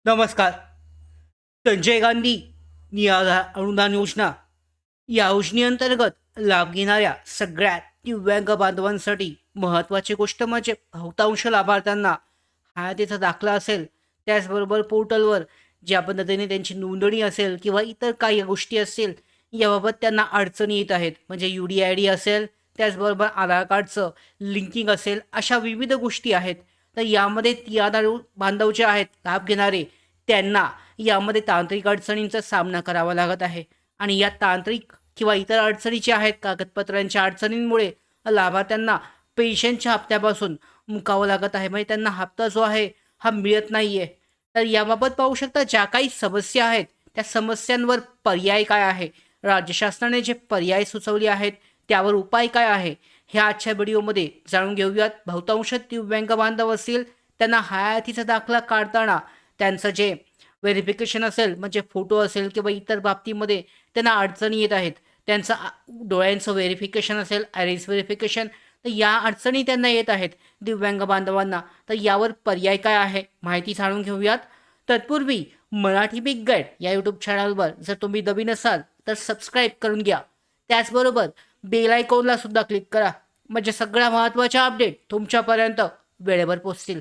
नमस्कार. संजय गांधी निराधार अनुदान योजना या योजनेअंतर्गत लाभ घेणाऱ्या सगळ्या दिव्यांग बांधवांसाठी महत्त्वाची गोष्ट म्हणजे बहुतांश लाभार्थ्यांना हयातीचा दाखला असेल, त्याचबरोबर पोर्टलवर ज्या पद्धतीने त्यांची नोंदणी असेल किंवा इतर काही गोष्टी असतील, याबाबत त्यांना अडचणी येत आहेत. म्हणजे UDID असेल, त्याचबरोबर आधार कार्डचं लिंकिंग असेल, अशा विविध गोष्टी आहेत. तर यामध्ये निराधार बांधव जे आहेत लाभ घेणारे, त्यांना यामध्ये तांत्रिक अडचणींचा सामना करावा लागत आहे आणि या तांत्रिक किंवा इतर अडचणी ज्या आहेत कागदपत्रांच्या अडचणींमुळे लाभार्थ्यांना पेन्शनच्या हप्त्यापासून मुकावं लागत आहे. म्हणजे त्यांना हप्ता जो आहे हा मिळत नाही आहे. तर याबाबत पाहू शकता ज्या काही समस्या आहेत त्या समस्यांवर पर्याय काय आहे, राज्य शासनाने जे पर्याय सुचवले आहेत त्यावर उपाय काय आहे, हे आजच्या व्हिडिओमध्ये जाणून घेऊयात. बहुतांश दिव्यांग बांधव असतील त्यांना हयातीचा दाखला काढताना त्यांचं जे व्हेरिफिकेशन असेल म्हणजे फोटो असेल किंवा इतर बाबतीमध्ये त्यांना अडचणी येत आहेत. त्यांचं डोळ्यांचं व्हेरिफिकेशन असेल, आयरिस व्हेरिफिकेशन, तर या अडचणी त्यांना येत आहेत दिव्यांग बांधवांना. तर यावर पर्याय काय आहे माहिती जाणून घेऊयात. तत्पूर्वी मराठी बिग गाईड या यूट्यूब चॅनलवर जर तुम्ही नवीन असाल तर सबस्क्राईब करून घ्या. त्याचबरोबर बेल आयकॉनला सुद्धा क्लिक करा, म्हणजे सगळ्या महत्त्वाच्या अपडेट तुमच्यापर्यंत वेळेवर पोहोचतील.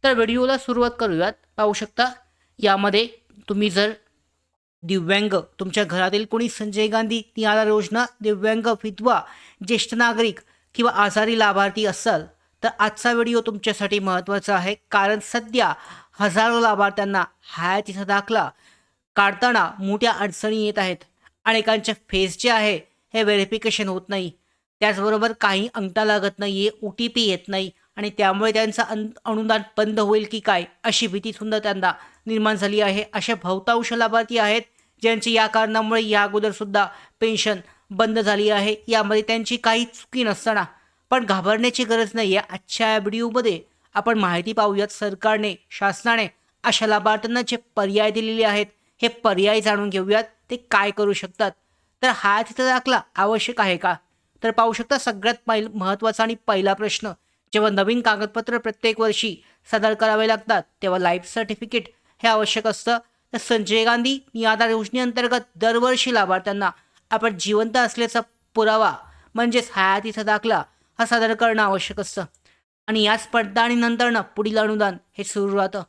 तर व्हिडिओला सुरुवात करूयात. पाहू शकता यामध्ये तुम्ही जर दिव्यांग तुमच्या घरातील कोणी संजय गांधी निराधार योजना, दिव्यांग, विधवा, ज्येष्ठ नागरिक किंवा आजारी लाभार्थी असाल तर आजचा व्हिडिओ तुमच्यासाठी महत्त्वाचा आहे. कारण सध्या हजारो लाभार्थ्यांना हयातीचा दाखला काढताना मोठ्या अडचणी येत आहेत. अनेकांचे फेस जे आहे हे व्हेरिफिकेशन होत नाही. त्याचबरोबर काही अंगठा लागत नाही आहे, OTP येत नाही आणि त्यामुळे त्यांचं अनुदान बंद होईल की काय अशी भीतीसुद्धा त्यांना निर्माण झाली आहे. असे बहुतांश लाभार्थी आहेत ज्यांची या कारणामुळे या अगोदरसुद्धा पेन्शन बंद झाली आहे. यामध्ये त्यांची काही चुकी नसताना पण घाबरण्याची गरज नाही आहे. आजच्या या व्हिडिओमध्ये आपण माहिती पाहूयात. सरकारने, शासनाने अशा लाभार्थ्यांना जे पर्याय दिलेले आहेत हे पर्याय जाणून घेऊयात. ते काय करू शकतात. तर हा तिथं दाखला आवश्यक आहे का? तर पाहू शकता सगळ्यात महत्त्वाचा आणि पहिला प्रश्न, जेव्हा नवीन कागदपत्र प्रत्येक वर्षी सादर करावे लागतात तेव्हा लाईफ सर्टिफिकेट हे आवश्यक असतं. तर संजय गांधी निराधार योजनेअंतर्गत दरवर्षी लाभार्थ्यांना आपण जिवंत असल्याचा पुरावा म्हणजेच हयातीचा दाखला हा सादर करणं आवश्यक असतं आणि याच पडताळणीनंतर पुढील अनुदान हे सुरू राहतं.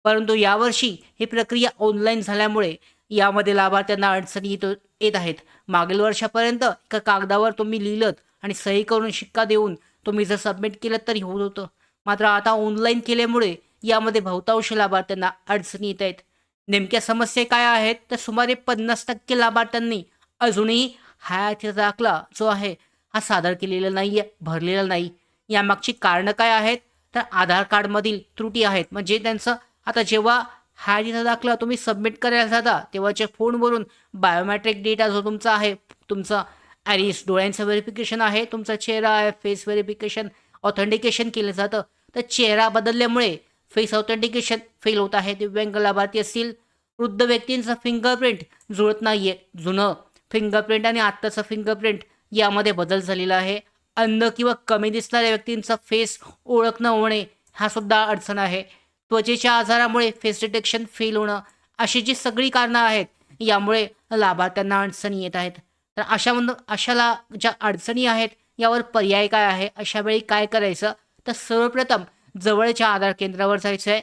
परंतु यावर्षी ही प्रक्रिया ऑनलाईन झाल्यामुळे यामध्ये लाभार्थ्यांना अडचणी येत आहेत. मागील वर्षापर्यंत एका कागदावर तुम्ही लिहिलं आणि सही करून शिक्का देऊन तुम्ही जर सबमिट केलं तरी होत होतं. मात्र आता ऑनलाईन केल्यामुळे यामध्ये बहुतांश लाभार्थ्यांना अडचणी येत आहेत. नेमक्या समस्या काय आहेत तर सुमारे 50% लाभार्थ्यांनी अजूनही हयातीचा दाखला जो आहे हा सादर केलेला नाही आहे, भरलेला नाही. यामागची कारणं काय आहेत तर आधार कार्डमधील त्रुटी आहेत. म्हणजे त्यांचं आता जेव्हा हयातीचा दाखला तुम्ही सबमिट करायला जाता तेव्हाच्या फोनवरून बायोमॅट्रिक डेटा जो तुमचा आहे, तुमचा आयरिस डोळ्यांचं व्हेरिफिकेशन आहे, तुमचा चेहरा आहे, फेस व्हेरिफिकेशन ऑथेंटिकेशन केलं जातं. तर चेहरा बदलल्यामुळे फेस ऑथेंटिकेशन फेल होत आहे. दिव्यांग लाभार्थी असतील, वृद्ध व्यक्तींचा फिंगरप्रिंट जुळत नाही आहे. जुनं फिंगरप्रिंट आणि आत्ताचं फिंगरप्रिंट यामध्ये बदल झालेला आहे. अंध किंवा कमी दिसणाऱ्या व्यक्तींचा फेस ओळख न होणे हा सुद्धा अडचण आहे. त्वचेच्या आजारामुळे फेस डिटेक्शन फेल होणं, अशी जी सगळी कारणं आहेत यामुळे लाभार्थ्यांना अडचणी येत आहेत. तर अशाला ज्या अडचणी आहेत यावर पर्याय काय आहे, अशा वेळी काय करायचं तर सर्वप्रथम जवळच्या आधार केंद्रावर जायचं आहे.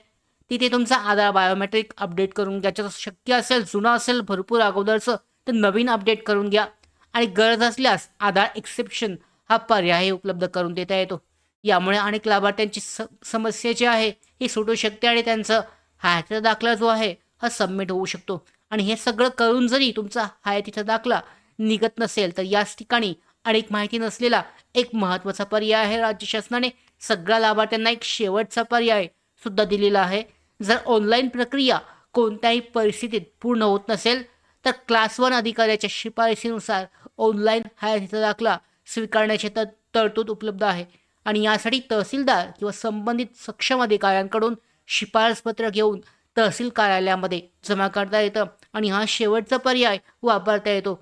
तिथे तुमचा आधार बायोमेट्रिक अपडेट करून घ्यायचं. शक्य असेल, जुनं असेल भरपूर अगोदरचं तर नवीन अपडेट करून घ्या आणि गरज असल्यास आधार एक्सेप्शन हा पर्याय उपलब्ध करून देता येतो. यामुळे अनेक लाभार्थ्यांची समस्या जी आहे ही सुटू शकते आणि त्यांचं हयातीचा दाखला जो आहे हा सबमिट होऊ शकतो. आणि हे सगळं करून जरी तुमचा हयातीचा दाखला निघत नसेल तर याच ठिकाणी अनेक माहिती नसलेला एक महत्त्वाचा पर्याय आहे. राज्य शासनाने सगळ्या लाभार्थ्यांना एक शेवटचा पर्याय सुद्धा दिलेला आहे. जर ऑनलाईन प्रक्रिया कोणत्याही परिस्थितीत पूर्ण होत नसेल तर क्लास 1 अधिकाऱ्याच्या शिफारशीनुसार ऑनलाईन हयातीचा दाखला स्वीकारण्याची तरतूद उपलब्ध आहे आणि यासाठी तहसीलदार किंवा संबंधित सक्षम अधिकाऱ्यांकडून शिफारसपत्र घेऊन तहसील कार्यालयामध्ये जमा करता येतं आणि हा शेवटचा पर्याय वापरता येतो.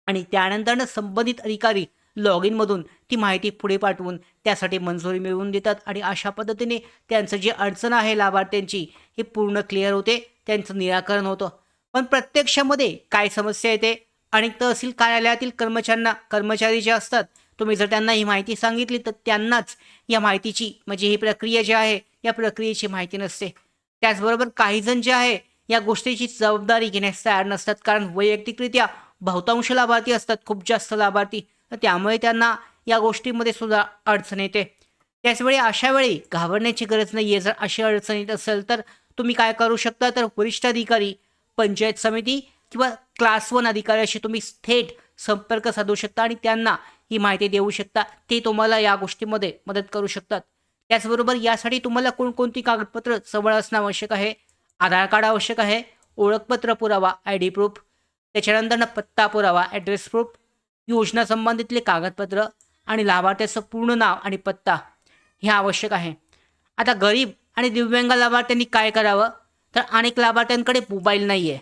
आणि त्यानंतरनं संबंधित अधिकारी लॉग इनमधून ती माहिती पुढे पाठवून त्यासाठी मंजुरी मिळवून देतात आणि अशा पद्धतीने त्यांचं जे अडचण आहे लाभार्थ्यांची ही पूर्ण क्लिअर होते, त्यांचं निराकरण होतं. पण प्रत्यक्षामध्ये काय समस्या येते, अनेक तहसील कार्यालयातील कर्मचारी जे असतात, तुम्ही जर त्यांना ही माहिती सांगितली तर त्यांनाच या माहितीची म्हणजे ही प्रक्रिया जी आहे या प्रक्रियेची माहिती नसते. त्याचबरोबर काही जण जे आहे या गोष्टीची जबाबदारी घेण्यास तयार नसतात, कारण वैयक्तिकरित्या बहुतांश लाभार्थी असतात, खूप जास्त लाभार्थी, तर त्यामुळे त्यांना या गोष्टीमध्ये सुद्धा अडचण येते. त्याचवेळी अशा वेळी घाबरण्याची गरज नाही आहे. जर अशी अडचण येत असेल तर तुम्ही काय करू शकता, तर वरिष्ठ अधिकारी, पंचायत समिती किंवा क्लास 1 अधिकाऱ्याशी तुम्ही थेट संपर्क साधू शकता आणि त्यांना ही माहिती देऊ शकता. ते तुम्हाला या गोष्टीमध्ये मदत करू शकतात. त्याचबरोबर यासाठी तुम्हाला कोणकोणती कागदपत्र जवळ असणं आवश्यक आहे. आधार कार्ड आवश्यक आहे, ओळखपत्र पुरावा आय.डी. प्रूफ, त्याच्यानंतर पत्ता पुरावा ॲड्रेस प्रूफ, योजना संबंधितले कागदपत्र आणि लाभार्थ्याचं पूर्ण नाव आणि पत्ता हे आवश्यक आहे. आता गरीब आणि दिव्यांग लाभार्थ्यांनी काय करावं, तर अनेक लाभार्थ्यांकडे मोबाईल नाही आहे.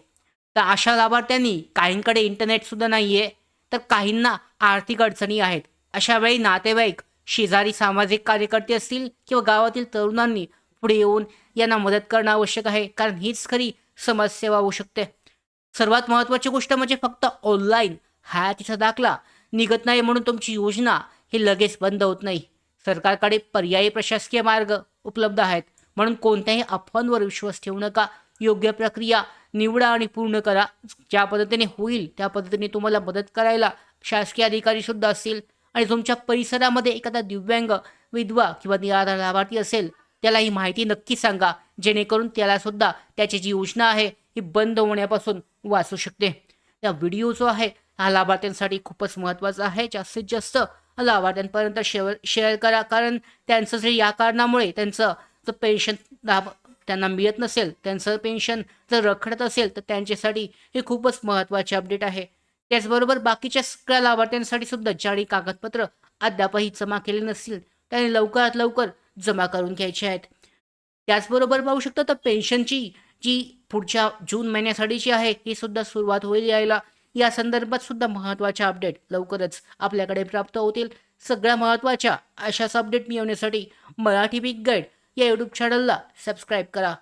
तर अशा लाभार्थ्यांनी काहींकडे इंटरनेटसुद्धा नाही आहे, तर काहींना आर्थिक अडचणी आहेत. अशा वेळी नातेवाईक, शेजारी, सामाजिक कार्यकर्ते असतील किंवा गावातील तरुणांनी पुढे येऊन यांना मदत करणं आवश्यक आहे, कारण हीच खरी समाजसेवा होऊ शकते. सर्वात महत्त्वाची गोष्ट म्हणजे फक्त ऑनलाईन हयातीचा दाखला निघत नाही म्हणून तुमची योजना ही लगेच बंद होत नाही. सरकारकडे पर्यायी प्रशासकीय मार्ग उपलब्ध आहेत, म्हणून कोणत्याही अफवांवर विश्वास ठेवू नका. योग्य प्रक्रिया निवडा आणि पूर्ण करा. ज्या पद्धतीने होईल त्या पद्धतीने तुम्हाला मदत करायला शासकीय अधिकारी सुद्धा असतील आणि तुमच्या परिसरामध्ये एखादा दिव्यांग, विधवा किंवा निराधार लाभार्थी असेल, त्याला ही माहिती नक्की सांगा, जेणेकरून त्यालासुद्धा त्याची जी योजना आहे ही बंद होण्यापासून वाचू शकते. त्या व्हिडिओ जो आहे हा लाभार्थ्यांसाठी खूपच महत्त्वाचा आहे. जास्तीत जास्त लाभार्थ्यांपर्यंत शेअर करा, कारण त्यांचं जे या कारणामुळे त्यांचं जर पेन्शन लाभ त्यांना मिळत नसेल, त्यांचं पेन्शन जर रखडत असेल, तर त्यांच्यासाठी हे खूपच महत्त्वाचे अपडेट आहे. त्याचबरोबर बाकीच्या सगळ्या लाभार्थ्यांसाठी सुद्धा ज्यांनी कागदपत्र अद्यापही जमा केले नसतील त्यांनी लवकरात लवकर जमा करून घ्यायचे आहेत. त्याचबरोबर पाहू शकता तर पेन्शनची जी पुढच्या जून महिन्यासाठीची आहे ही सुद्धा सुरुवात होईल यायला. या संदर्भात सुद्धा महत्त्वाच्या अपडेट लवकरच आपल्याकडे प्राप्त होतील. सगळ्या महत्त्वाच्या अशाच अपडेट मिळवण्यासाठी मराठी बिग गाईड या यूट्यूब चॅनलला सबस्क्राईब करा.